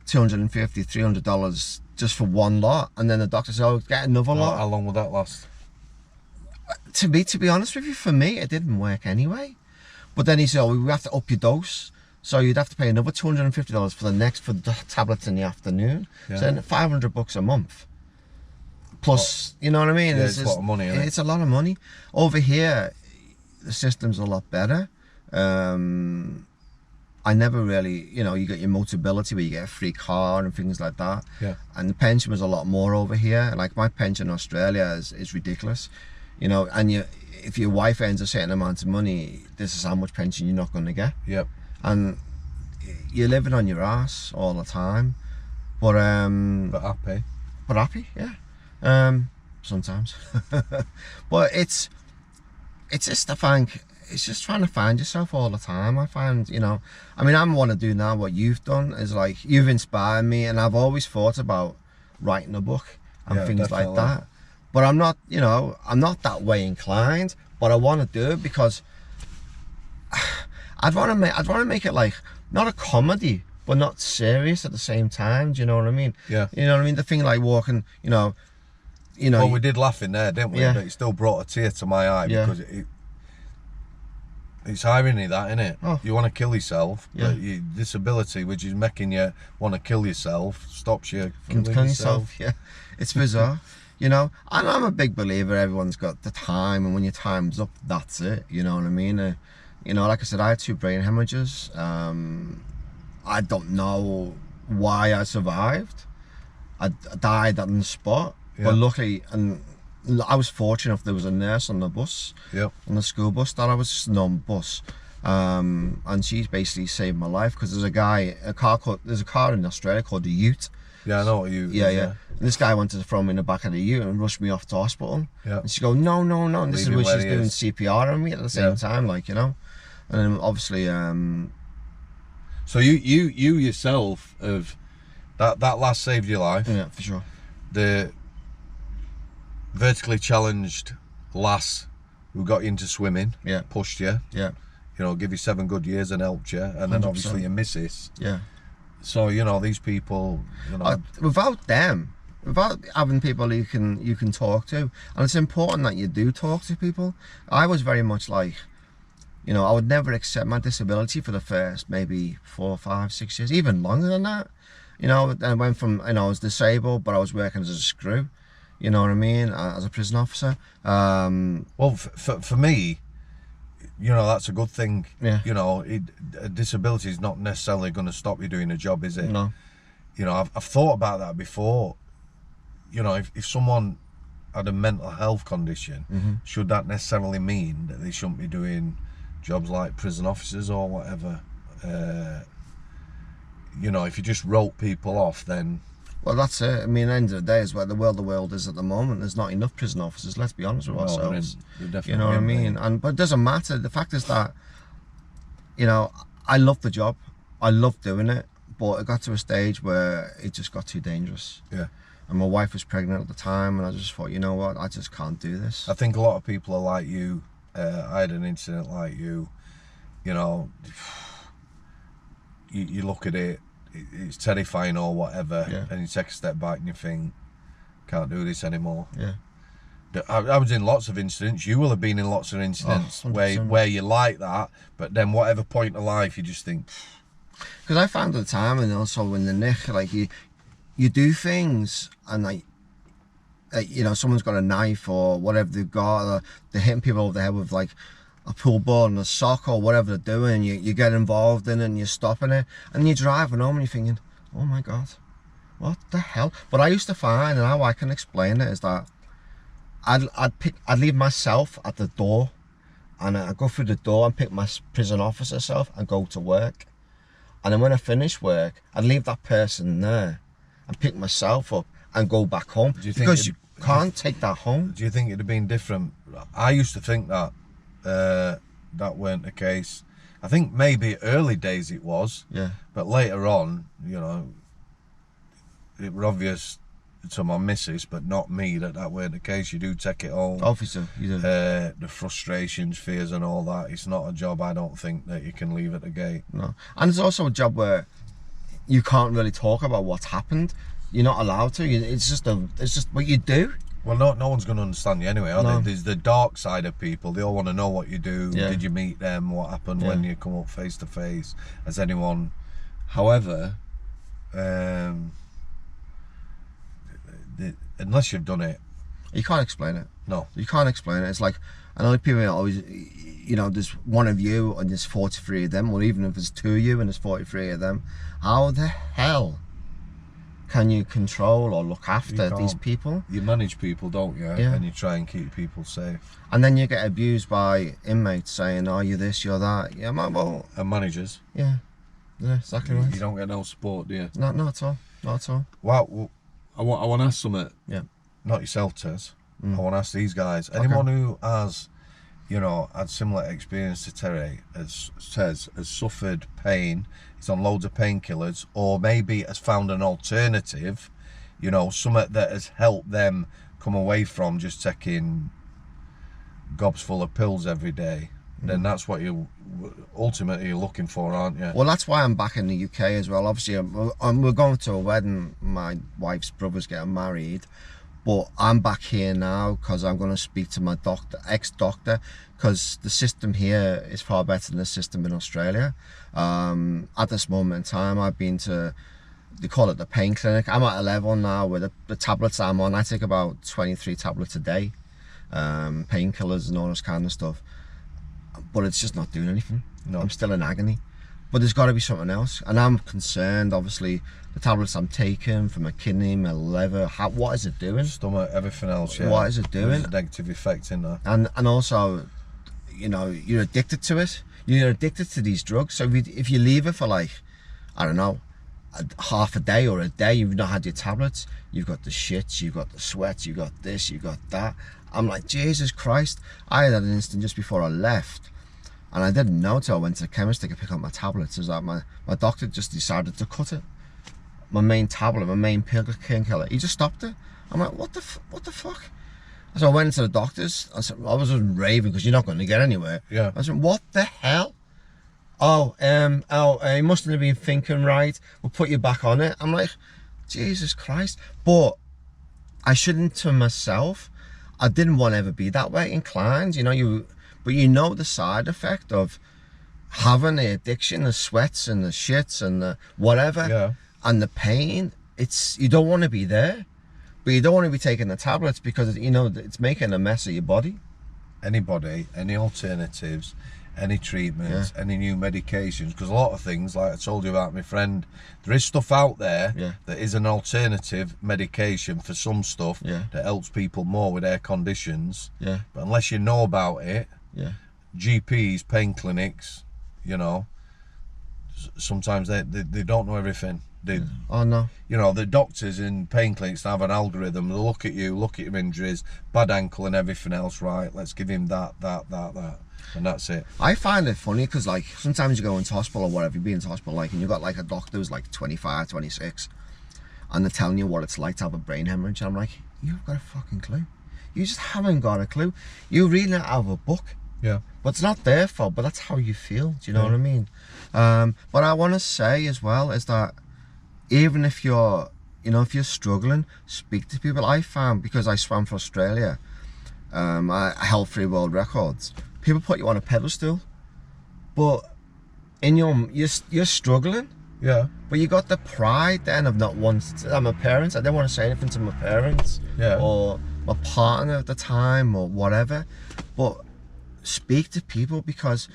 $250, $300 just for one lot, and then the doctor said, "Oh, get another lot." How long will that last? To be honest with you, for me, it didn't work anyway. But then he said, "Oh, we have to up your dose, so you'd have to pay another $250 for the tablets in the afternoon." So then $500 a month. Plus, you know what I mean? Yeah, it's a lot of money. Isn't it? It's a lot of money. Over here, the system's a lot better. I never really, you know, you get your Motability where you get a free car and things like that. Yeah. And the pension was a lot more over here. Like my pension in Australia is ridiculous, you know. And if your wife earns a certain amount of money, this is how much pension you're not going to get. Yep. And you're living on your ass all the time, but happy. But happy, yeah. Sometimes, but it's just, I think it's just trying to find yourself all the time. I find, you know, I mean, I want to do now what you've done is like, you've inspired me, and I've always thought about writing a book and things like that. But I'm not, you know, I'm not that way inclined, but I want to do it because I'd want to make it like, not a comedy, but not serious at the same time. Do you know what I mean? Yeah. You know what I mean? The thing like walking, you know. Well, we did laugh in there, didn't we? Yeah. But it still brought a tear to my eye because it's irony, that, isn't it? Oh. You want to kill yourself, Yeah. but your disability, which is making you want to kill yourself, stops you from Killing killing yourself. yourself. Yeah, it's bizarre. You know, and I'm a big believer everyone's got the time, and when your time's up, that's it. You know what I mean? You know, like I said, I had 2 brain hemorrhages. I don't know why I survived. I died on the spot, but luckily, and I was fortunate enough, there was a nurse on the bus, on the school bus that I was just on bus, and she basically saved my life because there's there's a car in Australia called the Ute. Yeah, I know what you. Yeah. And this guy wanted to throw me in the back of the Ute and rush me off to hospital. Yeah. And she go, no. And this is where she's doing CPR on me at the same time, like, you know. And then obviously, So you yourself have that last saved your life. yeah, for sure. The vertically challenged lass who got you into swimming, pushed you, Yeah. you know, give you 7 good years and helped you, and then 100%. obviously your missus. Yeah. So, you know, these people, you know, Without them, without having people you can talk to, and it's important that you do talk to people. I was very much like, you know, I would never accept my disability for the first maybe 4, 5, 6 years, even longer than that. You know, I went from, you know, I was disabled, but I was working as a screw. You know what I mean? As a prison officer. well, for me, you know, that's a good thing. Yeah. You know, a disability is not necessarily going to stop you doing a job, is it? No. You know, I've thought about that before. You know, if someone had a mental health condition, should that necessarily mean that they shouldn't be doing jobs like prison officers or whatever? You know, if you just wrote people off, then... Well, that's it. I mean, at the end of the day, is where the world is at the moment. There's not enough prison officers, let's be honest with ourselves. They're you know what I mean? But it doesn't matter. The fact is that, you know, I love the job. I love doing it. But it got to a stage where it just got too dangerous. Yeah. And my wife was pregnant at the time, and I just thought, you know what, I just can't do this. I think a lot of people are like you. I had an incident like you. You know, you look at it, it's terrifying or whatever, and you take a step back and you think, can't do this anymore. Yeah. I was in lots of incidents. You will have been in lots of incidents where you like that, but then whatever point of life you just think. Because I found at the time, and also in the nick, like you do things, and like you know, someone's got a knife or whatever they've got, or they're hitting people over the head with like a pool ball and a sock or whatever they're doing. You get involved in it and you're stopping it, and you're driving home and you're thinking, oh my god, what the hell? But I used to find, and how I can explain it is that I'd leave myself at the door, and I'd go through the door and pick my prison officer self and go to work. And then when I finish work, I'd leave that person there and pick myself up and go back home, because you can't take that home. Do you think it'd have been different? I used to think that that weren't the case. I think maybe early days it was, but later on, you know, it was obvious to my missus, but not me, that weren't the case. You do take it home. Obviously, you do. The frustrations, fears and all that, it's not a job, I don't think, that you can leave at the gate. No. And it's also a job where you can't really talk about what's happened. You're not allowed to. It's just what you do. Well, no one's going to understand you anyway, are they? There's the dark side of people. They all want to know what you do. Did you meet them? What happened when you come up face to face? Has anyone... However, unless you've done it... You can't explain it. No. You can't explain it. It's like, I know people always, you know, there's one of you and there's 43 of them, or even if there's 2 of you and there's 43 of them, how the hell can you control or look after these people? You manage people, don't you? Yeah. And you try and keep people safe. And then you get abused by inmates saying, oh, you're this, you're that. Yeah, well... And managers. Yeah. Yeah, exactly right. You don't get no support, do you? Not at all. Not at all. Well, I want to ask something. Yeah. Not yourself, Tez. I want to ask these guys. Anyone who has you know, had similar experience to Terry, has suffered pain, he's on loads of painkillers, or maybe has found an alternative, you know, something that has helped them come away from just taking gobs full of pills every day, then that's what you ultimately you're looking for, aren't you? Well, that's why I'm back in the UK as well. Obviously, we're going to a wedding. My wife's brother's getting married, but I'm back here now because I'm going to speak to my ex-doctor, because the system here is far better than the system in Australia. At this moment in time, I've been to, they call it the pain clinic. I'm at a level now where the tablets I'm on, I take about 23 tablets a day, painkillers and all this kind of stuff. But it's just not doing anything. No. I'm still in agony. But there's got to be something else. And I'm concerned, obviously, the tablets I'm taking for my kidney, my liver, what is it doing? Stomach, everything else, yeah. What is it doing? There's a negative effect in there. And also, you know, you're addicted to it. You're addicted to these drugs. So if you leave it for like, I don't know, half a day or a day, you've not had your tablets, you've got the shits, you've got the sweats, you've got this, you've got that. I'm like, Jesus Christ. I had an instant just before I left, and I didn't know till I went to the chemist to pick up my tablets. Is that my doctor just decided to cut it. My main tablet, my main painkiller, he just stopped it. I'm like, what the fuck? So I went into the doctors. I said, I was just raving because you're not going to get anywhere. Yeah. I said, what the hell? Oh, he mustn't have been thinking right. We'll put you back on it. I'm like, Jesus Christ. But I shouldn't to myself. I didn't want to ever be that way inclined, you know. But you know the side effect of having the addiction, the sweats and the shits and the whatever, yeah, and the pain. You don't want to be there, but you don't want to be taking the tablets because, you know, it's making a mess of your body. Anybody, any alternatives, any treatments, any new medications, because a lot of things, like I told you about my friend, there is stuff out there that is an alternative medication for some stuff that helps people more with their conditions, but unless you know about it, GPs, pain clinics, you know, sometimes they don't know everything. Oh no. You know, the doctors in pain clinics have an algorithm. They'll look at you, look at your injuries, bad ankle and everything else, right, let's give him that, and that's it. I find it funny because, like, sometimes you go into hospital or whatever, you be in hospital, like, and you got like a doctor who's like 25, 26, and they're telling you what it's like to have a brain hemorrhage. And I'm like, you've got a fucking clue. You just haven't got a clue. You're reading it out of a book. Yeah. But it's not their fault, but that's how you feel. Do you know what I mean? But I want to say as well is that even if you're, you know, if you're struggling, speak to people. I found, because I swam for Australia, I held 3 world records. People put you on a pedestal, but in you're struggling. Yeah. But you got the pride then of not wanting to. My parents, I didn't want to say anything to my parents, or my partner at the time, or whatever. But speak to people, because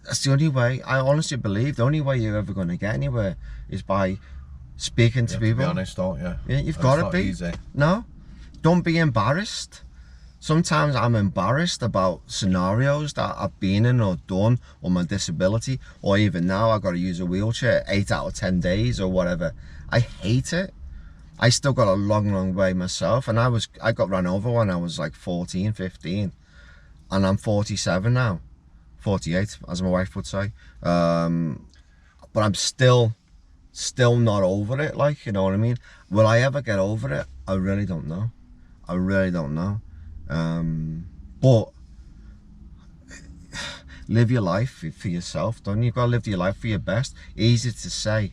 that's the only way. I honestly believe the only way you're ever going to get anywhere is by speaking to people. To be honest, don't you? Yeah, you've got to be. Easy. No, don't be embarrassed. Sometimes I'm embarrassed about scenarios that I've been in or done, or my disability, or even now I've got to use a wheelchair 8 out of 10 days or whatever. I hate it. I still got a long way myself, and I got run over when I was like 14, 15, and I'm 47 now, 48 as my wife would say. But I'm still not over it, like, you know what I mean? Will I ever get over it? I really don't know. I really don't know. But live your life for yourself, don't you? You've got to live your life for your best. Easy to say,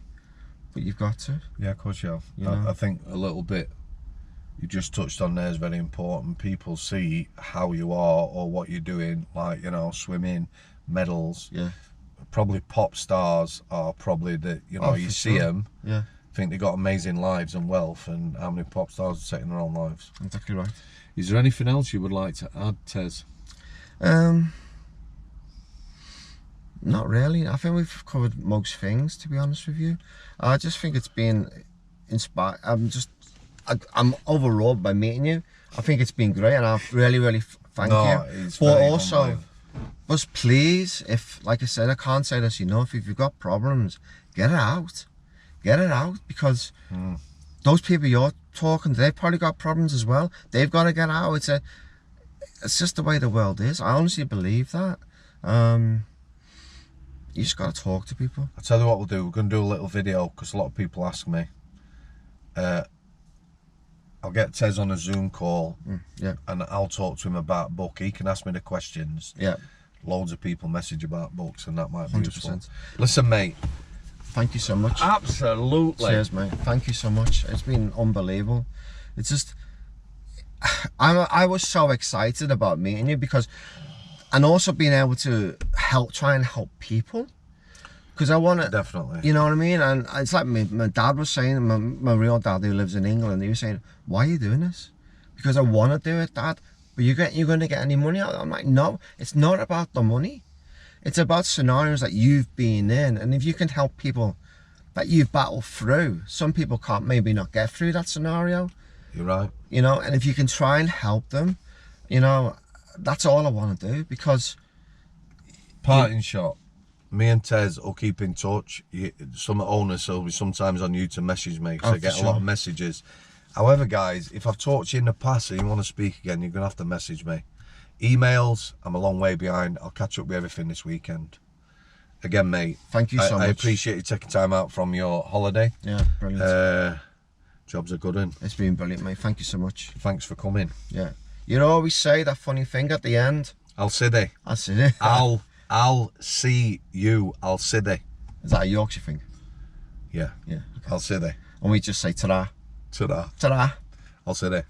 but you've got to. Yeah, of course you have. You know? I think a little bit you just touched on there is very important. People see how you are or what you're doing, like, you know, swimming, medals. Yeah. Probably pop stars are probably the, you know, you see them. Yeah. Think they've got amazing lives and wealth, and how many pop stars are taking their own lives. Exactly right. Is there anything else you would like to add, Tez? Not really. I think we've covered most things, to be honest with you. I just think it's been inspired. I'm overawed by meeting you. I think it's been great, and I really thank you. But also, just please, if, like I said, I can't say this enough, if you've got problems, get it out. Get it out, because those people you're talking to, they've probably got problems as well. They've got to get out. it's just the way the world is. I honestly believe that. You just got to talk to people. I'll tell you what we'll do. We're going to do a little video because a lot of people ask me. I'll get Tez on a Zoom call, Yeah. and I'll talk to him about book. He can ask me the questions. Yeah. Loads of people message about books, and that might be 100%. useful. Listen, mate. Thank you so much. Absolutely. Cheers, mate. Thank you so much. It's been unbelievable. It's just, I was so excited about meeting you because, and also being able to try and help people. Because I want to, Definitely. you know what I mean? And it's like my dad was saying, my real dad who lives in England, he was saying, why are you doing this? Because I want to do it, Dad. But you're going to get any money out of it? I'm like, no, it's not about the money. It's about scenarios that you've been in. And if you can help people that you've battled through, some people can't maybe not get through that scenario. You're right. You know, and if you can try and help them, you know, that's all I want to do. Because Parting shot. Me and Tez will keep in touch. Some owners will be sometimes on you to message me because I get a lot of messages. However, guys, if I've talked to you in the past and you want to speak again, you're going to have to message me. Emails, I'm a long way behind. I'll catch up with everything this weekend. Again, mate. Thank you so much. I appreciate you taking time out from your holiday. Yeah, brilliant. Job's a good one. It's been brilliant, mate. Thank you so much. Thanks for coming. Yeah. You always say that funny thing at the end. I'll see thee. That's it. I'll see you. I'll see thee. Is that a Yorkshire thing? Yeah. Yeah. I'll see thee. And we just say ta-da. Ta-da. Ta-da. I'll see thee.